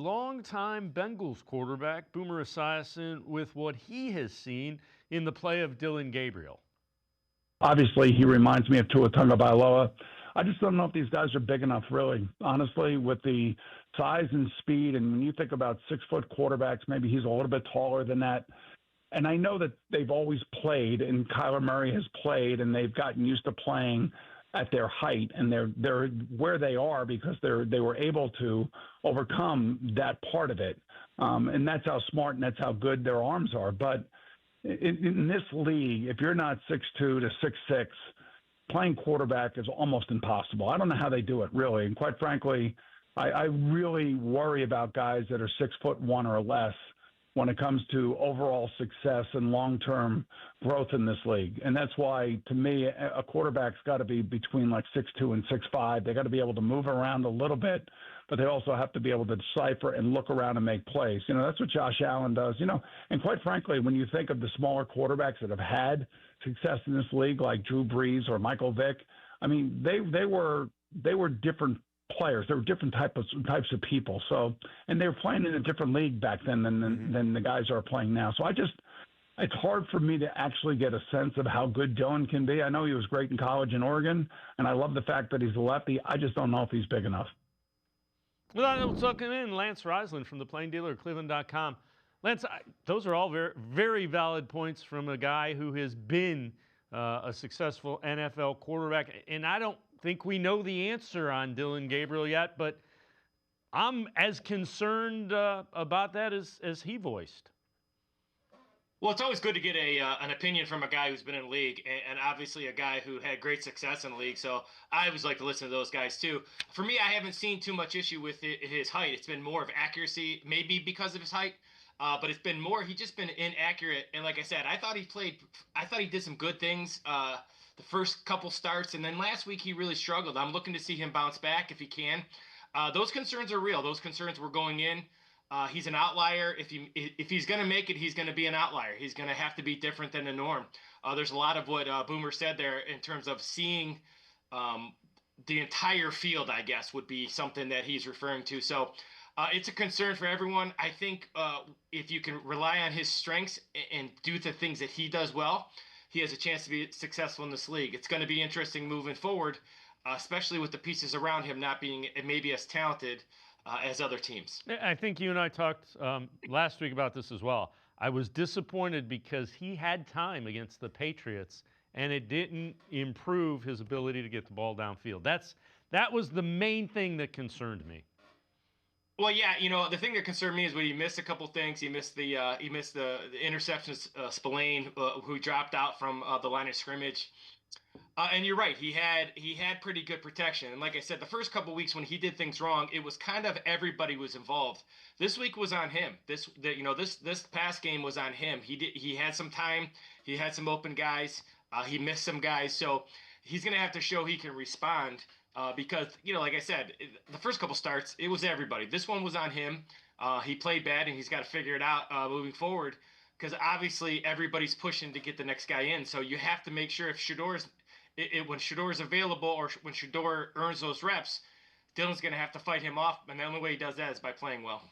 Longtime Bengals quarterback Boomer Esiason with what he has seen in the play of Dillon Gabriel. Obviously, he reminds me of Tua Tagovailoa. I just don't know if these guys are big enough, really. Honestly, with the size and speed, and when you think about 6-foot quarterbacks, maybe he's a little bit taller than that. And I know that they've always played, and Kyler Murray has played, and they've gotten used to playing at their height, and they're where they are because they were able to overcome that part of it, and that's how smart and that's how good their arms are. But in this league, if you're not 6'2" to 6'6", playing quarterback is almost impossible. I don't know how they do it, really. And quite frankly, I really worry about guys that are 6'1" or less when it comes to overall success and long-term growth in this league. And that's why, to me, a quarterback's got to be between like 6'2" and 6'5". They got to be able to move around a little bit, but they also have to be able to decipher and look around and make plays. That's what Josh Allen does. And quite frankly, when you think of the smaller quarterbacks that have had success in this league, like Drew Brees or Michael Vick, I mean, they were different players. They were different types of people. So, and they were playing in a different league back then than the guys are playing now. So it's hard for me to actually get a sense of how good Dillon can be. I know he was great in college in Oregon, and I love the fact that he's a lefty. I just don't know if he's big enough. Well, we'll talk in Lance Reisland from the Plain Dealer, cleveland.com. Lance, those are all very, very valid points from a guy who has been a successful NFL quarterback. And I don't think we know the answer on Dillon Gabriel yet, but I'm as concerned about that as he voiced. Well, it's always good to get an opinion from a guy who's been in the league, and obviously a guy who had great success in the league. So I always like to listen to those guys too. For me, I haven't seen too much issue with his height. It's been more of accuracy, maybe because of his height, but it's been more. He's just been inaccurate. And like I said, I thought he did some good things the first couple starts, and then last week he really struggled. I'm looking to see him bounce back if he can. Those concerns are real. Those concerns were going in. He's an outlier. If he's going to make it, he's going to be an outlier. He's going to have to be different than the norm. There's a lot of what Boomer said there in terms of seeing the entire field, I guess, would be something that he's referring to. So it's a concern for everyone. I think if you can rely on his strengths and do the things that he does well, he has a chance to be successful in this league. It's going to be interesting moving forward, especially with the pieces around him not being maybe as talented as other teams. I think you and I talked last week about this as well. I was disappointed because he had time against the Patriots, and it didn't improve his ability to get the ball downfield. That was the main thing that concerned me. Well, yeah, the thing that concerned me is when he missed a couple things. He missed the interceptions, Spillane, who dropped out from the line of scrimmage. And you're right. He had pretty good protection. And like I said, the first couple weeks when he did things wrong, it was kind of everybody was involved. This week was on him. This past game was on him. He had some time. He had some open guys. He missed some guys. So he's going to have to show he can respond because, like I said, the first couple starts, it was everybody. This one was on him. He played bad, and he's got to figure it out moving forward because obviously everybody's pushing to get the next guy in. So you have to make sure if when Shador is available or when Shador earns those reps, Dillon's going to have to fight him off, and the only way he does that is by playing well.